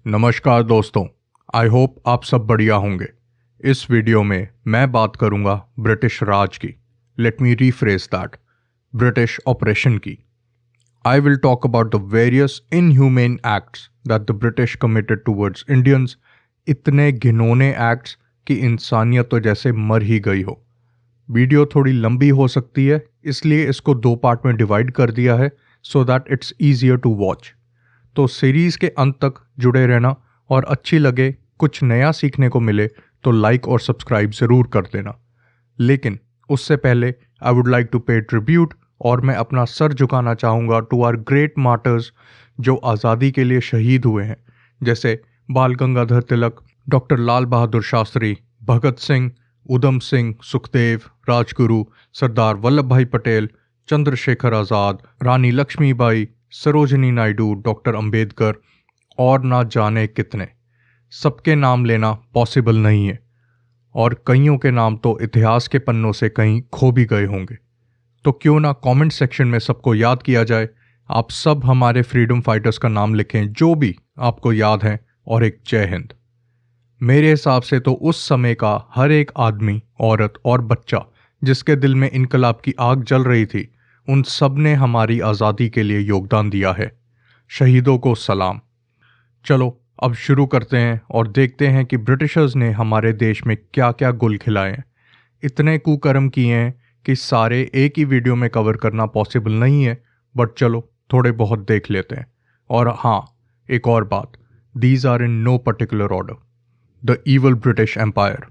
नमस्कार दोस्तों, I hope आप सब बढ़िया होंगे। इस वीडियो में मैं बात करूंगा ब्रिटिश राज की, let me rephrase that, British operation की। I will talk about the various inhumane acts that the British committed towards Indians. इतने घिनौने एक्ट्स कि इंसानियत तो जैसे मर ही गई हो। वीडियो थोड़ी लंबी हो सकती है, इसलिए इसको 2 पार्ट में डिवाइड कर दिया है so that it's easier to watch. तो सीरीज़ के अंत तक जुड़े रहना, और अच्छी लगे, कुछ नया सीखने को मिले तो लाइक और सब्सक्राइब ज़रूर कर देना। लेकिन उससे पहले आई वुड लाइक टू पे ट्रिब्यूट, और मैं अपना सर झुकाना चाहूँगा टू आवर ग्रेट मार्टर्स जो आज़ादी के लिए शहीद हुए हैं, जैसे बाल गंगाधर तिलक, डॉक्टर लाल बहादुर शास्त्री, भगत सिंह, उधम सिंह, सुखदेव, राजगुरु, सरदार वल्लभ भाई पटेल, चंद्रशेखर आज़ाद, रानी लक्ष्मीबाई, सरोजिनी नायडू, डॉक्टर अंबेडकर और ना जाने कितने। सबके नाम लेना पॉसिबल नहीं है, और कईयों के नाम तो इतिहास के पन्नों से कहीं खो भी गए होंगे। तो क्यों ना कमेंट सेक्शन में सबको याद किया जाए। आप सब हमारे फ्रीडम फाइटर्स का नाम लिखें जो भी आपको याद है, और एक जय हिंद। मेरे हिसाब से तो उस समय का हर एक आदमी, औरत और बच्चा जिसके दिल में इनकलाब की आग जल रही थी, उन सब ने हमारी आज़ादी के लिए योगदान दिया है। शहीदों को सलाम। चलो अब शुरू करते हैं और देखते हैं कि ब्रिटिशर्स ने हमारे देश में क्या क्या गुल खिलाए हैं। इतने कुकर्म किए हैं कि सारे एक ही वीडियो में कवर करना पॉसिबल नहीं है, बट चलो थोड़े बहुत देख लेते हैं। और हाँ, एक और बात, these are in no particular order. The evil British empire.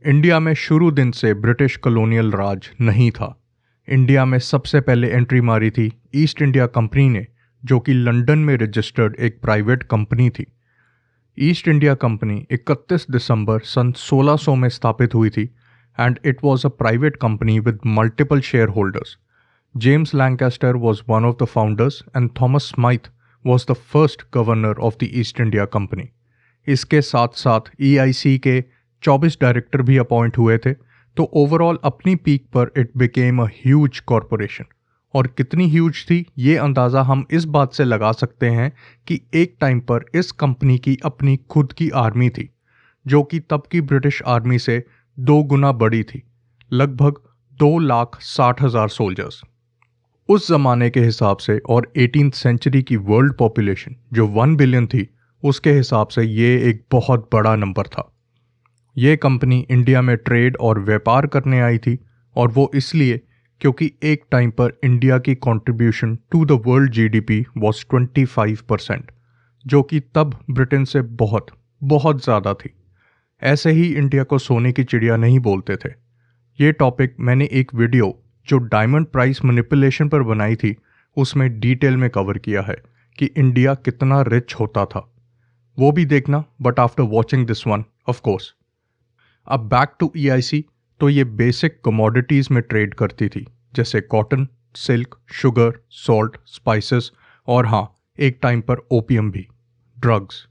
India में शुरू दिन से ब्रिटिश कॉलोनियल राज नहीं था। इंडिया में सबसे पहले एंट्री मारी थी ईस्ट इंडिया कंपनी ने, जो कि लंदन में रजिस्टर्ड एक प्राइवेट कंपनी थी। ईस्ट इंडिया कंपनी 31 दिसंबर सन 1600 में स्थापित हुई थी, and it was a private company with multiple share holders. James Lancaster was one of the founders and Thomas Smythe was the first governor of the east India company. इसके साथ साथ EIC के 24 director भी appoint हुए थे। तो overall अपनी peak पर it became a huge corporation. और कितनी ह्यूज थी ये अंदाज़ा हम इस बात से लगा सकते हैं कि एक टाइम पर इस कंपनी की अपनी खुद की आर्मी थी, जो कि तब की ब्रिटिश आर्मी से 2 गुना बड़ी थी, लगभग 2,60,000 सोल्जर्स। उस ज़माने के हिसाब से और 18th सेंचुरी की वर्ल्ड पॉपुलेशन जो 1 बिलियन थी, उसके हिसाब से ये एक बहुत बड़ा नंबर था। ये कंपनी इंडिया में ट्रेड और व्यापार करने आई थी, और वो इसलिए क्योंकि एक टाइम पर इंडिया की contribution to the world GDP was 25%, जो कि तब ब्रिटेन से बहुत बहुत ज़्यादा थी। ऐसे ही इंडिया को सोने की चिड़िया नहीं बोलते थे। ये टॉपिक मैंने एक वीडियो जो डायमंड प्राइस मैनिपुलेशन पर बनाई थी, उसमें डिटेल में कवर किया है कि इंडिया कितना रिच होता था। वो भी देखना, but after watching this one of course. अब बैक टू EIC, तो ये बेसिक कमोडिटीज़ में ट्रेड करती थी, जैसे cotton, silk, sugar, salt, spices, और हाँ, एक टाइम पर ओपियम भी, ड्रग्स।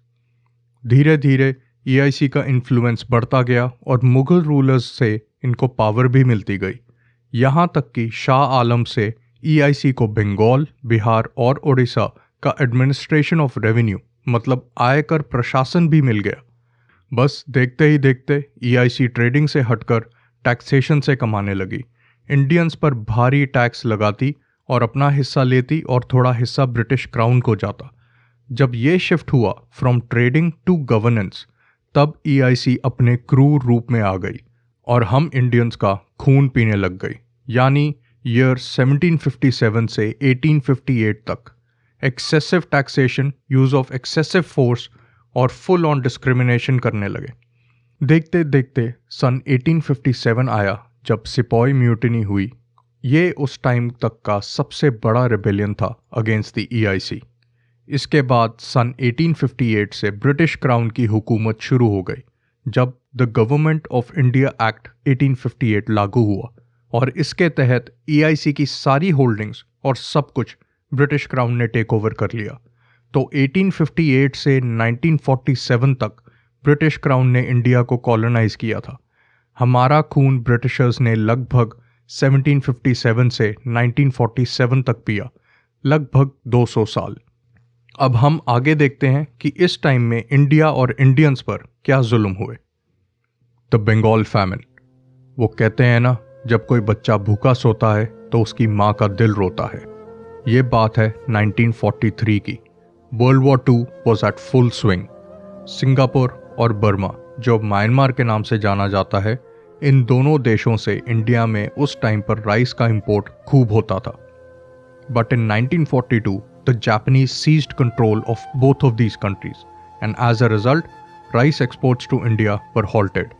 धीरे धीरे EIC का इन्फ्लुएंस बढ़ता गया और मुग़ल रूलर्स से इनको पावर भी मिलती गई। यहाँ तक कि शाह आलम से EIC को बंगाल, बिहार और उड़ीसा का एडमिनिस्ट्रेशन ऑफ रेवेन्यू, मतलब आयकर प्रशासन भी मिल गया। बस देखते ही देखते EIC ट्रेडिंग से हटकर टैक्सेशन से कमाने लगी। इंडियंस पर भारी टैक्स लगाती और अपना हिस्सा लेती, और थोड़ा हिस्सा ब्रिटिश क्राउन को जाता। जब ये शिफ्ट हुआ फ्रॉम ट्रेडिंग टू गवर्नेंस, तब EIC अपने क्रूर रूप में आ गई और हम इंडियंस का खून पीने लग गई। यानी ईयर 1757 से 1858 तक excessive taxation, use of excessive force और फुल ऑन डिस्क्रिमिनेशन करने लगे। देखते देखते सन 1857 आया, जब सिपाही म्यूटिनी हुई। ये उस टाइम तक का सबसे बड़ा रिबेलियन था अगेंस्ट द EIC। इसके बाद सन 1858 से ब्रिटिश क्राउन की हुकूमत शुरू हो गई, जब the government of India act 1858 लागू हुआ, और इसके तहत EIC की सारी होल्डिंग्स और सब कुछ ब्रिटिश क्राउन ने टेक ओवर कर लिया। तो 1858 से 1947 तक ब्रिटिश क्राउन ने इंडिया को कॉलोनाइज किया था। हमारा खून ब्रिटिशर्स ने लगभग 1757 से 1947 तक पिया, लगभग 200 साल। अब हम आगे देखते हैं कि इस टाइम में इंडिया और इंडियंस पर क्या जुल्म हुए। The Bengal famine. वो कहते हैं ना, जब कोई बच्चा भूखा सोता है तो उसकी माँ का दिल रोता है। ये बात है 1943 की। World war 2 was at full swing. Singapore और बर्मा, जो अब म्यांमार के नाम से जाना जाता है, इन दोनों देशों से इंडिया में उस टाइम पर राइस का इंपोर्ट खूब होता था। But in 1942 the Japanese seized control of both of these countries, and as a result, rice exports to India were halted.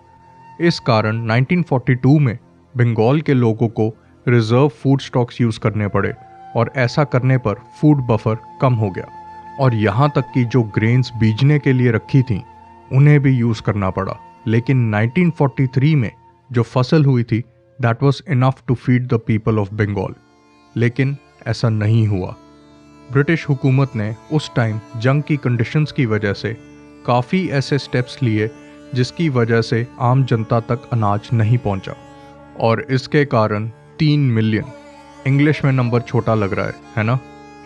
इस कारण 1942 में बंगाल के लोगों को रिजर्व फूड स्टॉक्स यूज़ करने पड़े और ऐसा करने पर फूड बफर कम हो गया और यहाँ तक कि जो ग्रेन्स बीजने के लिए रखी थी उन्हें भी यूज़ करना पड़ा। लेकिन 1943 में जो फसल हुई थी that was enough to feed the people of Bengal. लेकिन ऐसा नहीं हुआ। ब्रिटिश हुकूमत ने उस टाइम जंग की कंडीशंस की वजह से काफ़ी ऐसे स्टेप्स लिए जिसकी वजह से आम जनता तक अनाज नहीं पहुंचा और इसके कारण 3 मिलियन, इंग्लिश में नंबर छोटा लग रहा है ना,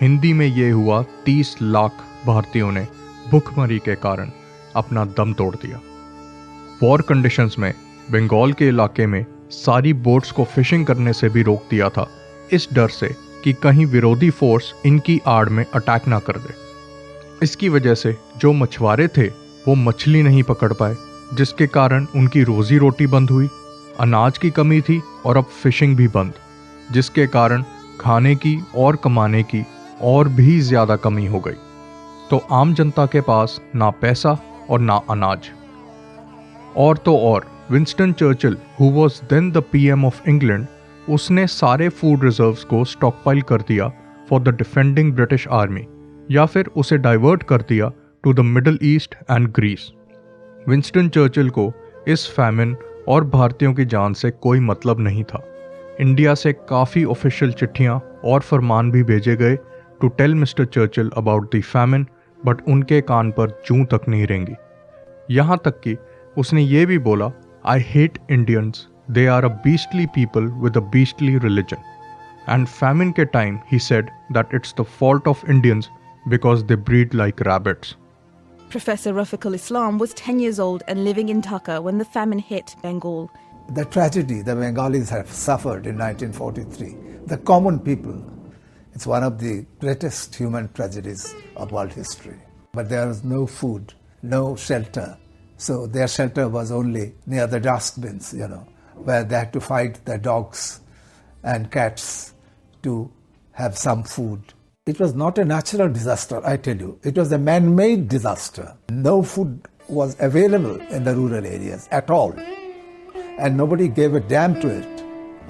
हिंदी में ये हुआ 30 लाख भारतीयों ने भूखमरी के कारण अपना दम तोड़ दिया। वॉर कंडीशंस में बंगाल के इलाके में सारी बोट्स को फिशिंग करने से भी रोक दिया था, इस डर से कि कहीं विरोधी फोर्स इनकी आड़ में अटैक ना कर दे। इसकी वजह से जो मछुआरे थे वो मछली नहीं पकड़ पाए, जिसके कारण उनकी रोजी रोटी बंद हुई। अनाज की कमी थी और अब फिशिंग भी बंद, जिसके कारण खाने की और कमाने की और भी ज़्यादा कमी हो गई। तो आम जनता के पास ना पैसा और ना अनाज। और तो और Winston Churchill, who was then the PM of England, उसने सारे फूड रिजर्व्स को स्टॉकपाइल कर दिया for the defending British army, या फिर उसे डाइवर्ट कर दिया to the Middle East and Greece. Winston Churchill को इस फैमिन और भारतीयों की जान से कोई मतलब नहीं था। इंडिया से काफ़ी ऑफिशियल चिट्ठियाँ और फरमान भी भेजे गए to tell mister Churchill about the famine, but उनके कान पर जूं तक नहीं रेंगी। यहाँ तक कि उसने ये भी बोला, I hate Indians, they are a beastly people with a beastly religion. And famine ke time he said that it's the fault of Indians because they breed like rabbits. Professor Rafiqul Islam was 10 years old and living in Dhaka when the famine hit Bengal. The tragedy the Bengalis have suffered in 1943, the common people, it's one of the greatest human tragedies of world history. But there was no food, no shelter. So their shelter was only near the dustbins, where they had to fight the dogs and cats to have some food. It was not a natural disaster, I tell you. It was a man-made disaster. No food was available in the rural areas at all. And nobody gave a damn to it.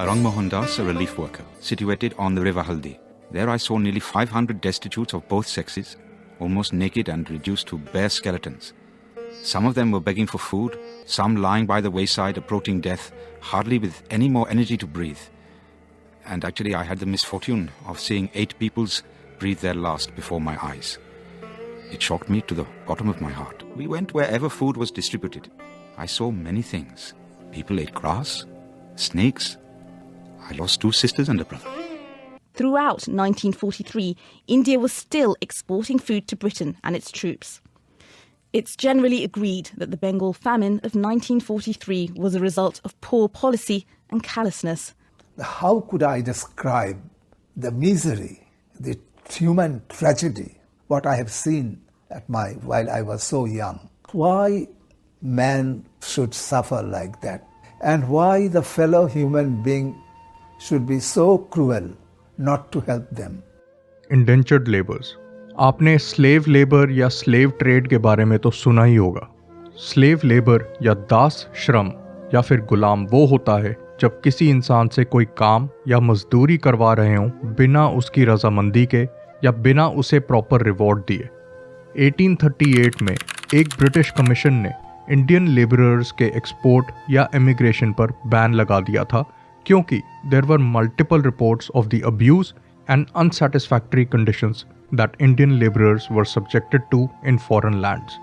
Arang Mohandas, a relief worker, situated on the river Haldi. There I saw nearly 500 destitutes of both sexes, almost naked and reduced to bare skeletons. Some of them were begging for food, some lying by the wayside approaching death, hardly with any more energy to breathe. And actually I had the misfortune of seeing 8 peoples breathe their last before my eyes. It shocked me to the bottom of my heart. We went wherever food was distributed. I saw many things. People ate grass, snakes. I lost 2 sisters and a brother. Throughout 1943, India was still exporting food to Britain and its troops. It's generally agreed that the Bengal famine of 1943 was a result of poor policy and callousness. How could I describe the misery, the human tragedy, what I have seen while I was so young? Why man should suffer like that? And why the fellow human being should be so cruel not to help them? Indentured laborers. आपने slave labour या slave trade के बारे में तो सुना ही होगा। Slave labour या दास श्रम या फिर गुलाम वो होता है जब किसी इंसान से कोई काम या मजदूरी करवा रहे हों बिना उसकी रजामंदी के या बिना उसे प्रॉपर रिवॉर्ड दिए। 1838 में एक ब्रिटिश कमीशन ने इंडियन लेबरर्स के एक्सपोर्ट या इमिग्रेशन पर बैन लगा दिया था, क्योंकि there were multiple reports of the abuse and unsatisfactory conditions that Indian laborers were subjected to in foreign lands.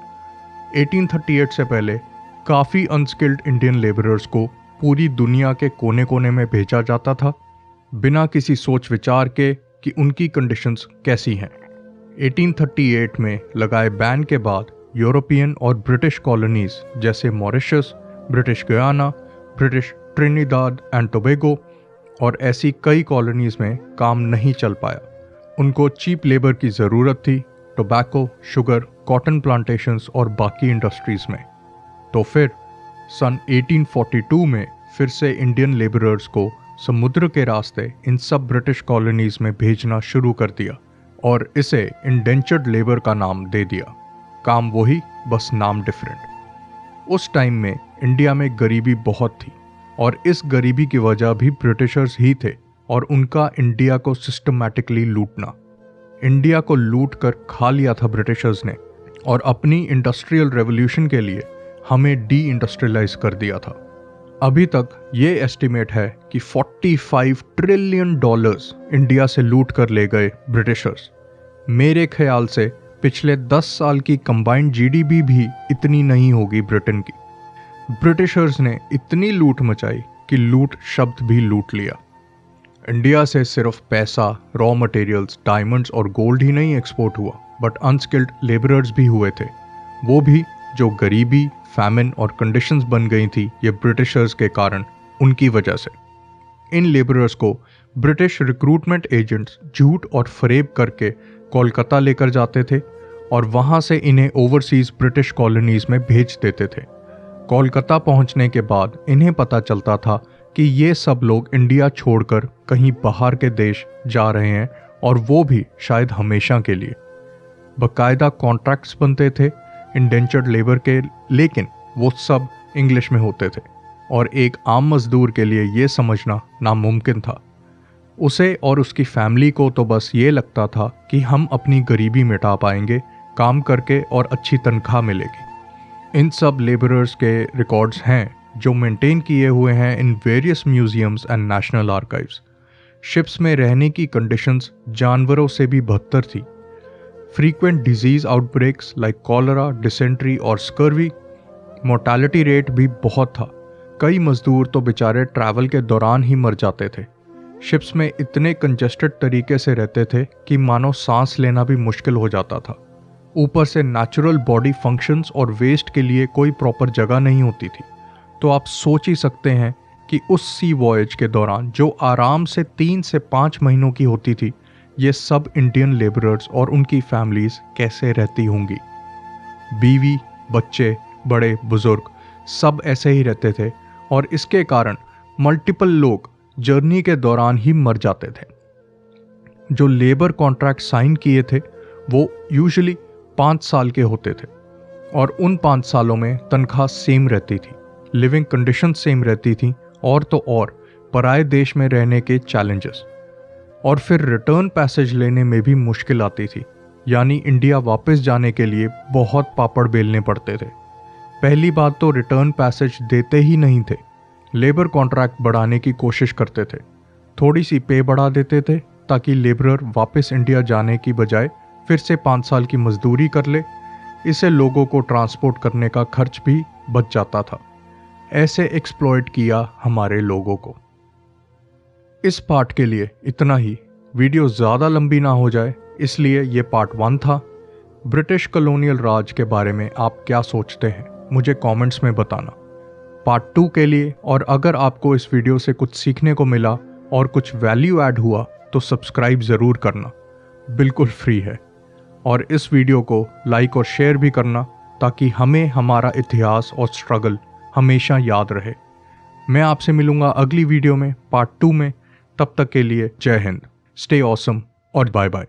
1838 से पहले काफ़ी अनस्किल्ड इंडियन लेबरर्स को पूरी दुनिया के कोने कोने में भेजा जाता था, बिना किसी सोच विचार के कि उनकी कंडीशंस कैसी हैं। 1838 में लगाए बैन के बाद यूरोपियन और ब्रिटिश कॉलोनीज जैसे Mauritius, British Guyana, British Trinidad and Tobago और ऐसी कई कॉलोनीज में काम नहीं चल पाया। उनको चीप लेबर की ज़रूरत थी टोबैको, शुगर, कॉटन प्लांटेशंस और बाकी इंडस्ट्रीज में। तो फिर सन 1842 में फिर से इंडियन लेबरर्स को समुद्र के रास्ते इन सब ब्रिटिश कॉलोनीज में भेजना शुरू कर दिया और इसे इंडेंचर्ड लेबर का नाम दे दिया। काम वही, बस नाम डिफरेंट। उस टाइम में इंडिया में गरीबी बहुत थी और इस गरीबी की वजह भी ब्रिटिशर्स ही थे और उनका इंडिया को सिस्टमैटिकली लूटना। इंडिया को लूट कर खा लिया था ब्रिटिशर्स ने और अपनी इंडस्ट्रियल रेवोल्यूशन के लिए हमें डी इंडस्ट्रियलाइज कर दिया था। अभी तक ये एस्टिमेट है कि $45 ट्रिलियन इंडिया से लूट कर ले गए ब्रिटिशर्स। मेरे ख्याल से पिछले 10 साल की कंबाइंड जीडीपी भी इतनी नहीं होगी ब्रिटेन की। ब्रिटिशर्स ने इतनी लूट मचाई कि लूट शब्द भी लूट लिया। इंडिया से सिर्फ पैसा, रॉ मटेरियल्स, डायमंड्स और गोल्ड ही नहीं एक्सपोर्ट हुआ, बट अनस्किल्ड लेबरर्स भी हुए थे, वो भी जो गरीबी, फैमिन और कंडीशंस बन गई थी ये ब्रिटिशर्स के कारण, उनकी वजह से। इन लेबरर्स को ब्रिटिश रिक्रूटमेंट एजेंट्स झूठ और फरेब करके कोलकाता लेकर जाते थे और वहाँ से इन्हें ओवरसीज ब्रिटिश कॉलोनीज में भेज देते थे। कोलकाता पहुँचने के बाद इन्हें पता चलता था कि ये सब लोग इंडिया छोड़कर कहीं बाहर के देश जा रहे हैं और वो भी शायद हमेशा के लिए। बाकायदा कॉन्ट्रैक्ट्स बनते थे इंडेंचर्ड लेबर के, लेकिन वो सब इंग्लिश में होते थे और एक आम मजदूर के लिए ये समझना नामुमकिन था। उसे और उसकी फैमिली को तो बस ये लगता था कि हम अपनी गरीबी मिटा पाएंगे काम करके और अच्छी तनख्वाह मिलेगी। इन सब लेबरर्स के रिकॉर्ड्स हैं जो मेंटेन किए हुए हैं in various museums and national archives. Ships में रहने की कंडीशंस जानवरों से भी बदतर थी। Frequent disease outbreaks like cholera, dysentery और स्कर्वी, मोर्टालिटी रेट भी बहुत था। कई मजदूर तो बेचारे ट्रैवल के दौरान ही मर जाते थे। शिप्स में इतने कंजेस्टेड तरीके से रहते थे कि मानो सांस लेना भी मुश्किल हो जाता था। ऊपर से नेचुरल बॉडी फंक्शंस और वेस्ट के लिए कोई प्रॉपर जगह नहीं होती थी। तो आप सोच ही सकते हैं कि उस सी वॉयज के दौरान जो आराम से 3 से 5 महीनों की होती थी, ये सब इंडियन लेबरर्स और उनकी फैमिलीज कैसे रहती होंगी। बीवी, बच्चे, बड़े बुजुर्ग सब ऐसे ही रहते थे और इसके कारण मल्टीपल लोग जर्नी के दौरान ही मर जाते थे। जो लेबर कॉन्ट्रैक्ट साइन किए थे वो यूजुअली 5 साल के होते थे और उन 5 सालों में तनख्वाह सेम रहती थी, लिविंग कंडीशन सेम रहती थी और तो और पराए देश में रहने के चैलेंजेस। और फिर रिटर्न पैसेज लेने में भी मुश्किल आती थी, यानी इंडिया वापस जाने के लिए बहुत पापड़ बेलने पड़ते थे। पहली बात तो रिटर्न पैसेज देते ही नहीं थे, लेबर कॉन्ट्रैक्ट बढ़ाने की कोशिश करते थे, थोड़ी सी पे बढ़ा देते थे ताकि लेबरर वापस इंडिया जाने की बजाय फिर से 5 साल की मजदूरी कर ले। इससे लोगों को ट्रांसपोर्ट करने का खर्च भी बच जाता था। ऐसे एक्सप्लॉइट किया हमारे लोगों को। इस पार्ट के लिए इतना ही। वीडियो ज़्यादा लंबी ना हो जाए इसलिए ये पार्ट 1 था। ब्रिटिश कॉलोनियल राज के बारे में आप क्या सोचते हैं मुझे कमेंट्स में बताना। पार्ट 2 के लिए, और अगर आपको इस वीडियो से कुछ सीखने को मिला और कुछ वैल्यू ऐड हुआ तो सब्सक्राइब ज़रूर करना, बिल्कुल फ्री है। और इस वीडियो को लाइक और शेयर भी करना ताकि हमें हमारा इतिहास और स्ट्रगल हमेशा याद रहे। मैं आपसे मिलूंगा अगली वीडियो में पार्ट 2 में। तब तक के लिए जय हिंद, स्टे ऑसम और बाय बाय।